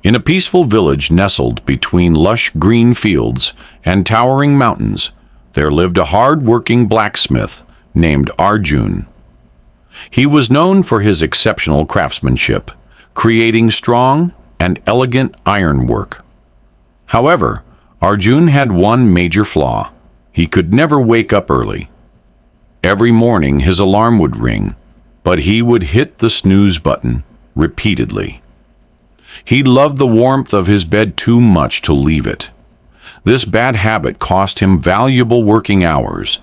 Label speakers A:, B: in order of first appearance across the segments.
A: In a peaceful village nestled between lush green fields and towering mountains, there lived a hard-working blacksmith named Arjun. He was known for his exceptional craftsmanship, creating strong and elegant ironwork. However, Arjun had one major flaw. He could never wake up early. Every morning his alarm would ring, but he would hit the snooze button repeatedly. He loved the warmth of his bed too much to leave it. This bad habit cost him valuable working hours,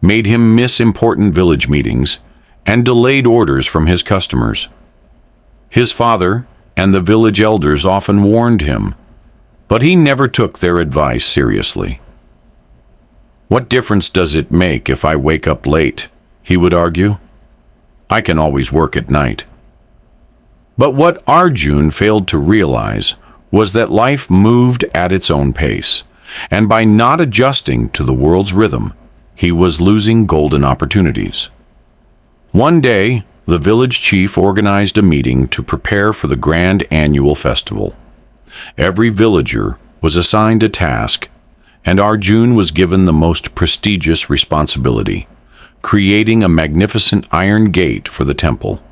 A: made him miss important village meetings, and delayed orders from his customers. His father and the village elders often warned him, but he never took their advice seriously. "What difference does it make if I wake up late?" he would argue. "I can always work at night." But what Arjun failed to realize was that life moved at its own pace, and by not adjusting to the world's rhythm, he was losing golden opportunities. One day, the village chief organized a meeting to prepare for the grand annual festival. Every villager was assigned a task, and Arjun was given the most prestigious responsibility, creating a magnificent iron gate for the temple.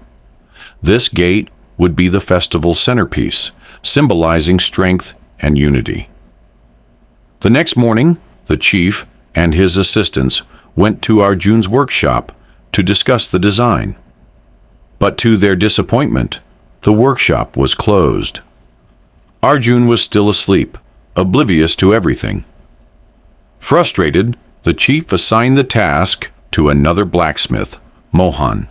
A: This gate would be the festival's centerpiece, symbolizing strength and unity. The next morning, the chief and his assistants went to Arjun's workshop to discuss the design. But to their disappointment, the workshop was closed. Arjun was still asleep, oblivious to everything. Frustrated, the chief assigned the task to another blacksmith, Mohan.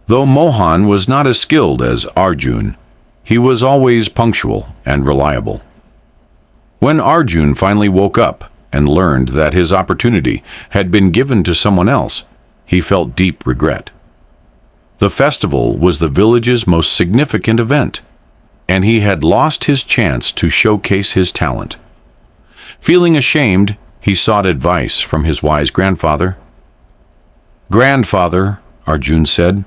A: Though Mohan was not as skilled as Arjun, he was always punctual and reliable. When Arjun finally woke up and learned that his opportunity had been given to someone else, he felt deep regret. The festival was the village's most significant event, and he had lost his chance to showcase his talent. Feeling ashamed, he sought advice from his wise grandfather. "Grandfather," Arjun said,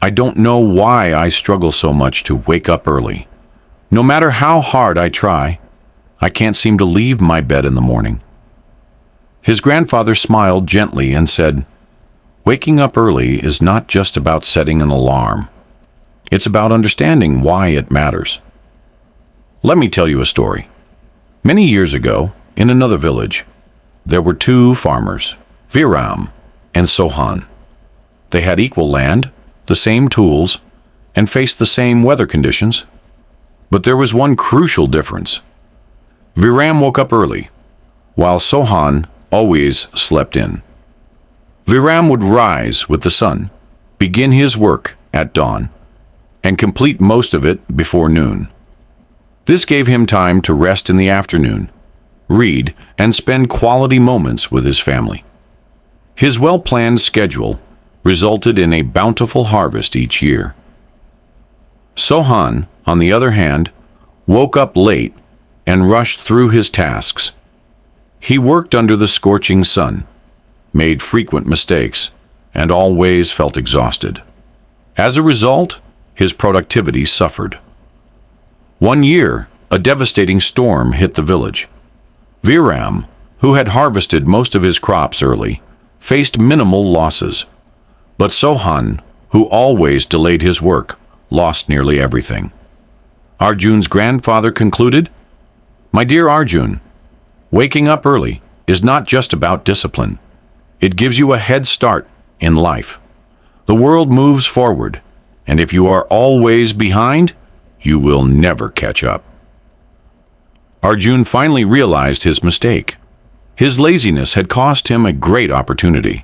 A: "I don't know why I struggle so much to wake up early. No matter how hard I try, I can't seem to leave my bed in the morning." His grandfather smiled gently and said, "Waking up early is not just about setting an alarm. It's about understanding why it matters. Let me tell you a story. Many years ago, in another village, there were two farmers, Viram and Sohan. They had equal land, the same tools, and faced the same weather conditions. But there was one crucial difference. Viram woke up early, while Sohan always slept in. Viram would rise with the sun, begin his work at dawn, and complete most of it before noon. This gave him time to rest in the afternoon, read, and spend quality moments with his family. His well-planned schedule resulted in a bountiful harvest each year. Sohan, on the other hand, woke up late and rushed through his tasks. He worked under the scorching sun, made frequent mistakes, and always felt exhausted. As a result, his productivity suffered. One year, a devastating storm hit the village. Viram, who had harvested most of his crops early, faced minimal losses. But Sohan, who always delayed his work, lost nearly everything. Arjun's grandfather concluded, "My dear Arjun, waking up early is not just about discipline. It gives you a head start in life. The world moves forward, and if you are always behind, you will never catch up." Arjun finally realized his mistake. His laziness had cost him a great opportunity.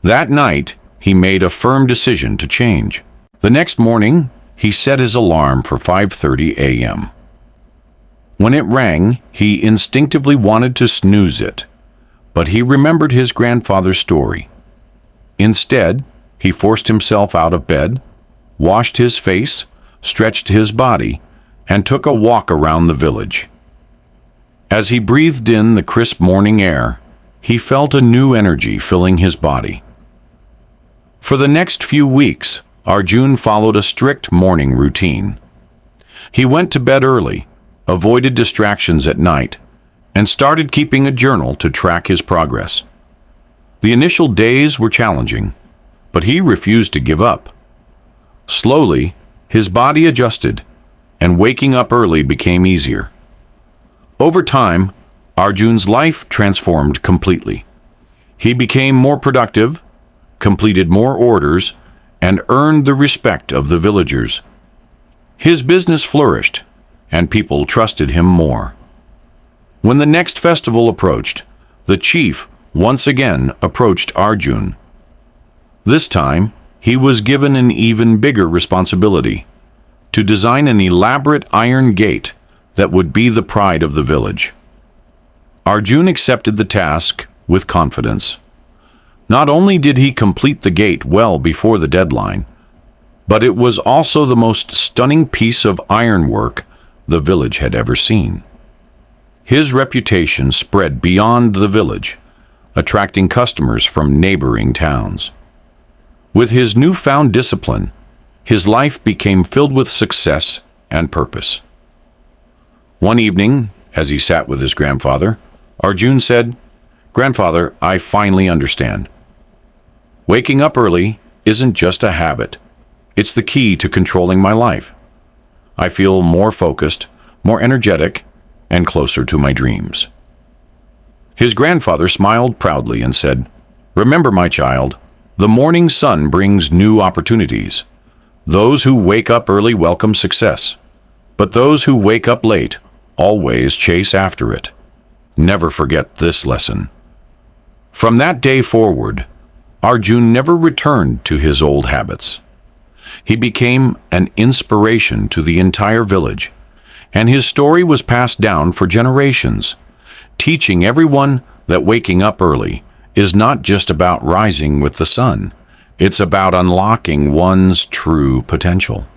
A: That night, he made a firm decision to change. The next morning, he set his alarm for 5:30 a.m. When it rang, he instinctively wanted to snooze it, but he remembered his grandfather's story. Instead, he forced himself out of bed, washed his face, stretched his body, and took a walk around the village. As he breathed in the crisp morning air, he felt a new energy filling his body. For the next few weeks, Arjun followed a strict morning routine. He went to bed early, avoided distractions at night, and started keeping a journal to track his progress. The initial days were challenging, but he refused to give up. Slowly, his body adjusted, and waking up early became easier. Over time, Arjun's life transformed completely. He became more productive, completed more orders, and earned the respect of the villagers. His business flourished, and people trusted him more. When the next festival approached, the chief once again approached Arjun. This time, he was given an even bigger responsibility: to design an elaborate iron gate that would be the pride of the village. Arjun accepted the task with confidence. Not only did he complete the gate well before the deadline, but it was also the most stunning piece of ironwork the village had ever seen. His reputation spread beyond the village, attracting customers from neighboring towns. With his newfound discipline, his life became filled with success and purpose. One evening, as he sat with his grandfather, Arjun said, "Grandfather, I finally understand. Waking up early isn't just a habit. It's the key to controlling my life. I feel more focused, more energetic, and closer to my dreams." His grandfather smiled proudly and said, "Remember, my child, the morning sun brings new opportunities. Those who wake up early welcome success, but those who wake up late always chase after it. Never forget this lesson." From that day forward, Arjun never returned to his old habits. He became an inspiration to the entire village, and his story was passed down for generations, teaching everyone that waking up early is not just about rising with the sun. It's about unlocking one's true potential.